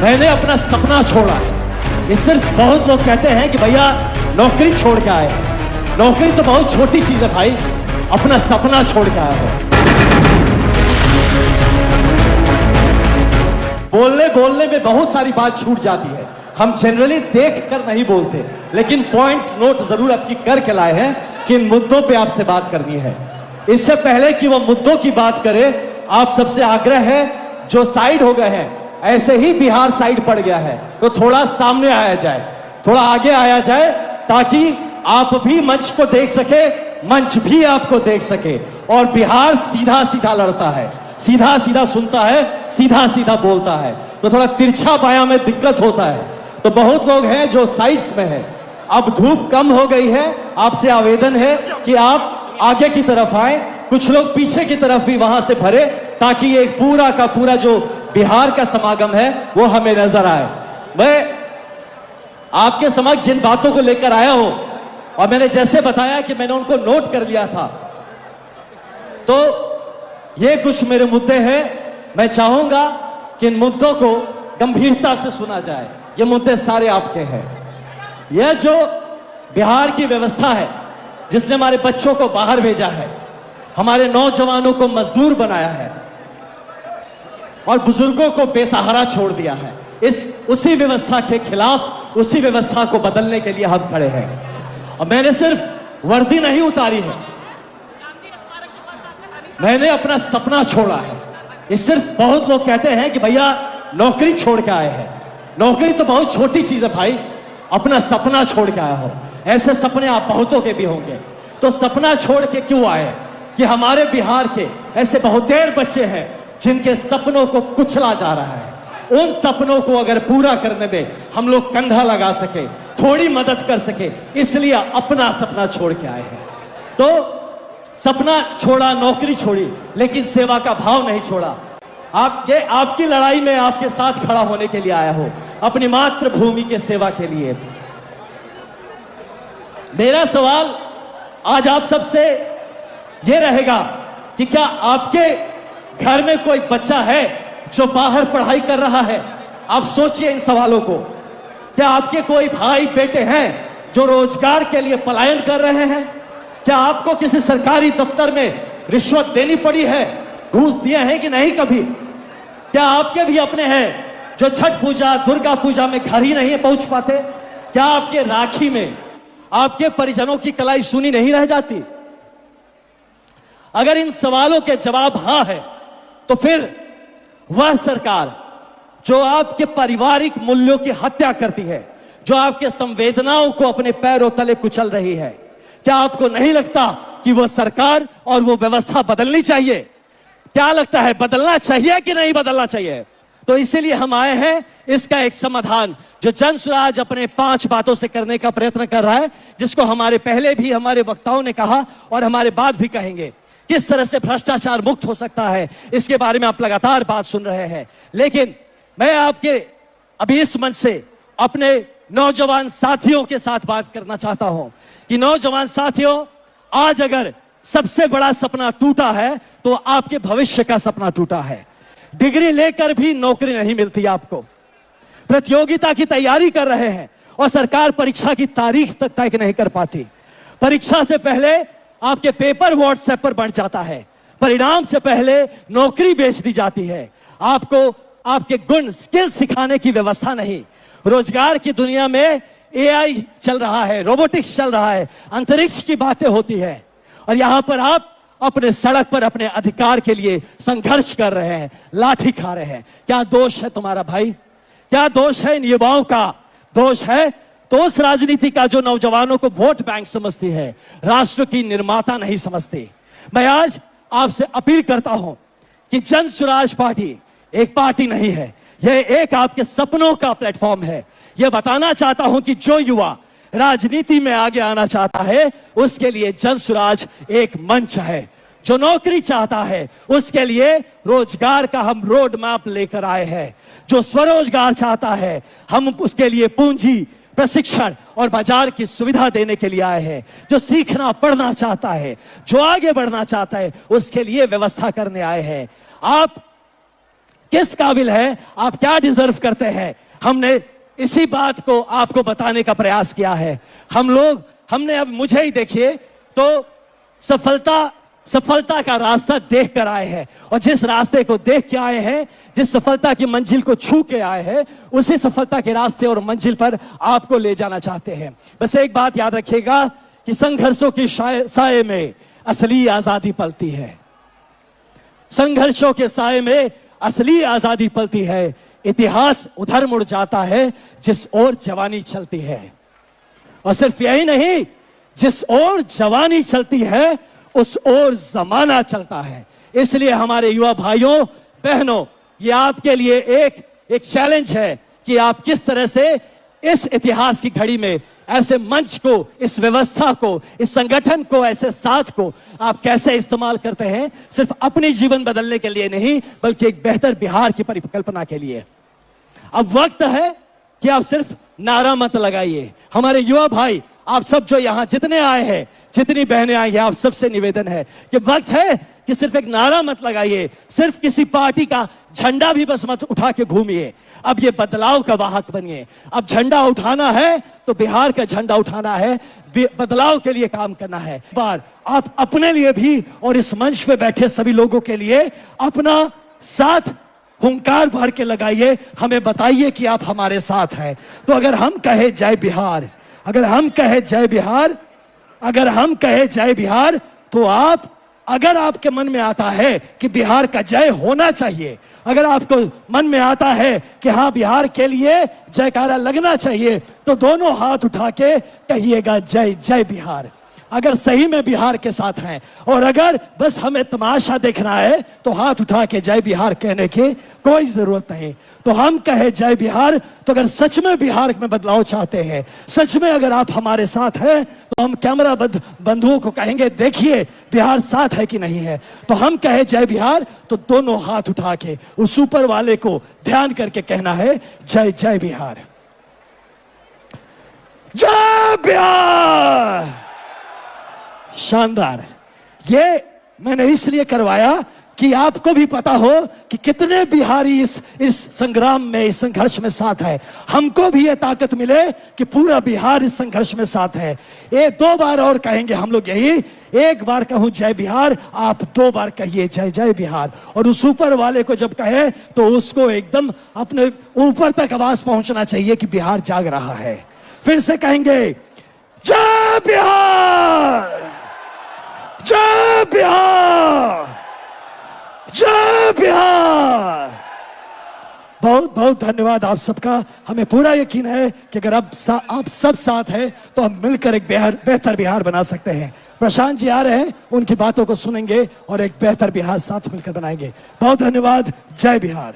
मैंने अपना सपना छोड़ा है। ये सिर्फ बहुत लोग कहते हैं कि भैया नौकरी छोड़ के आए। नौकरी तो बहुत छोटी चीज है भाई, अपना सपना छोड़ के आया हो। बोलने में बहुत सारी बात छूट जाती है। हम जनरली देख कर नहीं बोलते, लेकिन पॉइंट्स नोट जरूर आपकी करके लाए हैं कि इन मुद्दों पे आपसे बात करनी है। इससे पहले कि वो मुद्दों की बात करें, आप सबसे आग्रह है, जो साइड हो गए हैं, ऐसे ही बिहार साइड पड़ गया है, तो थोड़ा सामने आया जाए, थोड़ा आगे आया जाए, ताकि आप भी मंच को देख सके, मंच भी आपको देख सके। और बिहार सीधा सीधा लड़ता है, सीधा सीधा सुनता है, सीधा सीधा बोलता है, तो थोड़ा तिरछा बायां में दिक्कत होता है। तो बहुत लोग हैं जो साइड्स में हैं। अब धूप कम हो गई है, आपसे आवेदन है कि आप आगे की तरफ आए, कुछ लोग पीछे की तरफ भी वहां से भरे, ताकि ये पूरा का पूरा जो बिहार का समागम है वो हमें नजर आए। मैं आपके समक्ष जिन बातों को लेकर आया हूं, और मैंने जैसे बताया कि मैंने उनको नोट कर लिया था, तो ये कुछ मेरे मुद्दे हैं। मैं चाहूंगा कि इन मुद्दों को गंभीरता से सुना जाए। ये मुद्दे सारे आपके हैं। यह जो बिहार की व्यवस्था है, जिसने हमारे बच्चों को बाहर भेजा है, हमारे नौजवानों को मजदूर बनाया है और बुजुर्गों को बेसहारा छोड़ दिया है, उसी व्यवस्था के खिलाफ, उसी व्यवस्था को बदलने के लिए हम खड़े हैं। और मैंने सिर्फ वर्दी नहीं उतारी है, मैंने अपना सपना छोड़ा है। ये सिर्फ बहुत लोग कहते हैं कि भैया नौकरी छोड़ के आए हैं। नौकरी तो बहुत छोटी चीज है भाई, अपना सपना छोड़ के आया हो। ऐसे सपने आप बहुतों के भी होंगे। तो सपना छोड़ के क्यों आए? कि हमारे बिहार के ऐसे बहुतेर बच्चे हैं जिनके सपनों को कुचला जा रहा है। उन सपनों को अगर पूरा करने में हम लोग कंधा लगा सके, थोड़ी मदद कर सके, इसलिए अपना सपना छोड़ के आए हैं। तो सपना छोड़ा, नौकरी छोड़ी, लेकिन सेवा का भाव नहीं छोड़ा। आपकी लड़ाई में आपके साथ खड़ा होने के लिए आया हो, अपनी मातृभूमि के सेवा के लिए। मेरा सवाल आज आप सबसे यह रहेगा कि क्या आपके घर में कोई बच्चा है जो बाहर पढ़ाई कर रहा है? आप सोचिए इन सवालों को। क्या आपके कोई भाई बेटे हैं जो रोजगार के लिए पलायन कर रहे हैं? क्या आपको किसी सरकारी दफ्तर में रिश्वत देनी पड़ी है, घूस दिए हैं कि नहीं कभी? क्या आपके भी अपने हैं जो छठ पूजा, दुर्गा पूजा में घर ही नहीं पहुंच पाते? क्या आपके राखी में आपके परिजनों की कलाई सुनी नहीं रह जाती? अगर इन सवालों के जवाब हां है, तो फिर वह सरकार जो आपके पारिवारिक मूल्यों की हत्या करती है, जो आपके संवेदनाओं को अपने पैरों तले कुचल रही है, क्या आपको नहीं लगता कि वो सरकार और वो व्यवस्था बदलनी चाहिए? क्या लगता है, बदलना चाहिए कि नहीं बदलना चाहिए? तो इसीलिए हम आए हैं इसका एक समाधान, जो जन सुराज अपने 5 बातों से करने का प्रयत्न कर रहा है, जिसको हमारे पहले भी हमारे वक्ताओं ने कहा और हमारे बाद भी कहेंगे। किस तरह से भ्रष्टाचार मुक्त हो सकता है, इसके बारे में आप लगातार बात सुन रहे हैं। लेकिन मैं आपके अभी इस मंच से अपने नौजवान साथियों के साथ बात करना चाहता हूं कि नौजवान साथियों, आज अगर सबसे बड़ा सपना टूटा है तो आपके भविष्य का सपना टूटा है। डिग्री लेकर भी नौकरी नहीं मिलती आपको, प्रतियोगिता की तैयारी कर रहे हैं और सरकार परीक्षा की तारीख तक तय नहीं कर पाती। परीक्षा से पहले आपके पेपर व्हाट्सएप पर बढ़ जाता है, परिणाम से पहले नौकरी बेच दी जाती है। आपको आपके गुण, स्किल सिखाने की व्यवस्था नहीं। रोजगार की दुनिया में एआई चल रहा है, रोबोटिक्स चल रहा है, अंतरिक्ष की बातें होती है, और यहां पर आप अपने सड़क पर अपने अधिकार के लिए संघर्ष कर रहे हैं, लाठी खा रहे हैं। क्या दोष है तुम्हारा भाई? क्या दोष है इन युवाओं का? दोष है तो उस राजनीति का जो नौजवानों को वोट बैंक समझती है, राष्ट्र की निर्माता नहीं समझती। मैं आज आपसे अपील करता हूं कि जन सुराज पार्टी एक पार्टी नहीं है, यह एक आपके सपनों का प्लेटफॉर्म है। यह बताना चाहता हूं कि जो युवा राजनीति में आगे आना चाहता है, उसके लिए जन सुराज एक मंच है। जो नौकरी चाहता है, उसके लिए रोजगार का हम रोड मैप लेकर आए हैं। जो स्वरोजगार चाहता है, हम उसके लिए पूंजी, प्रशिक्षण और बाजार की सुविधा देने के लिए आए हैं। जो सीखना पढ़ना चाहता है, जो आगे बढ़ना चाहता है, उसके लिए व्यवस्था करने आए हैं। आप किस काबिल है, आप क्या डिजर्व करते हैं, हमने इसी बात को आपको बताने का प्रयास किया है। हमने अब मुझे ही देखिए तो सफलता का रास्ता देख कर आए हैं, और जिस रास्ते को देख के आए हैं, जिस सफलता की मंजिल को छू के आए हैं, उसी सफलता के रास्ते और मंजिल पर आपको ले जाना चाहते हैं। बस एक बात याद रखिएगा कि संघर्षों की साए में असली आजादी पलती है। संघर्षों के साए में असली आजादी पलती है। इतिहास उधर मुड़ जाता है जिस ओर जवानी चलती है, और सिर्फ यही नहीं, जिस ओर जवानी चलती है उस ओर जमाना चलता है। इसलिए हमारे युवा भाइयों बहनों, ये आपके लिए एक चैलेंज है कि आप किस तरह से इस इतिहास की घड़ी में ऐसे मंच को, इस व्यवस्था को, इस संगठन को, ऐसे साथ को आप कैसे इस्तेमाल करते हैं, सिर्फ अपनी जीवन बदलने के लिए नहीं, बल्कि एक बेहतर बिहार की परिकल्पना के लिए। अब वक्त है कि आप सिर्फ नारा मत लगाइए। हमारे युवा भाई, आप सब जो यहां जितने आए हैं, जितनी बहनें आई हैं, आप सबसे निवेदन है कि वक्त है कि सिर्फ एक नारा मत लगाइए, सिर्फ किसी पार्टी का झंडा भी बस मत उठा के घूमिए। अब ये बदलाव का वाहक बनिए। अब झंडा उठाना है तो बिहार का झंडा उठाना है, बदलाव के लिए काम करना है। बार आप अपने लिए भी और इस मंच पे बैठे सभी लोगों के लिए अपना साथ हुंकार भर के लगाइए। हमें बताइए कि आप हमारे साथ हैं। तो अगर हम कहे जय बिहार, अगर हम कहे जय बिहार, अगर हम कहे जय बिहार, तो आप, अगर आपके मन में आता है कि बिहार का जय होना चाहिए, अगर आपको मन में आता है कि हाँ बिहार के लिए जयकारा लगना चाहिए, तो दोनों हाथ उठा के कहिएगा जय जय बिहार। अगर सही में बिहार के साथ हैं, और अगर बस हमें तमाशा देखना है, तो हाथ उठा के जय बिहार कहने की कोई जरूरत नहीं। तो हम कहे जय बिहार, तो अगर सच में बिहार में बदलाव चाहते हैं, सच में अगर आप हमारे साथ हैं, तो हम कैमरा बंधुओं को कहेंगे देखिए बिहार साथ है कि नहीं है। तो हम कहे जय बिहार, तो दोनों हाथ उठा के उस ऊपर वाले को ध्यान करके कहना है जय जय बिहार, जय बिहार। शानदार। ये मैंने इसलिए करवाया कि आपको भी पता हो कि कितने बिहारी इस संग्राम में, इस संघर्ष में साथ है। हमको भी ये ताकत मिले कि पूरा बिहार इस संघर्ष में साथ है। ये 2 बार और कहेंगे हम लोग यही, 1 बार कहूं जय बिहार, आप 2 बार कहिए जय जय बिहार। और उस ऊपर वाले को जब कहे तो उसको एकदम अपने ऊपर तक आवाज पहुंचना चाहिए कि बिहार जाग रहा है। फिर से कहेंगे जय बिहार, जय बिहार, जय बिहार। बहुत बहुत धन्यवाद आप सबका। हमें पूरा यकीन है कि अगर आप सब साथ हैं तो हम मिलकर एक बेहतर बिहार बना सकते हैं। प्रशांत जी आ रहे हैं, उनकी बातों को सुनेंगे और एक बेहतर बिहार साथ मिलकर बनाएंगे। बहुत धन्यवाद। जय बिहार।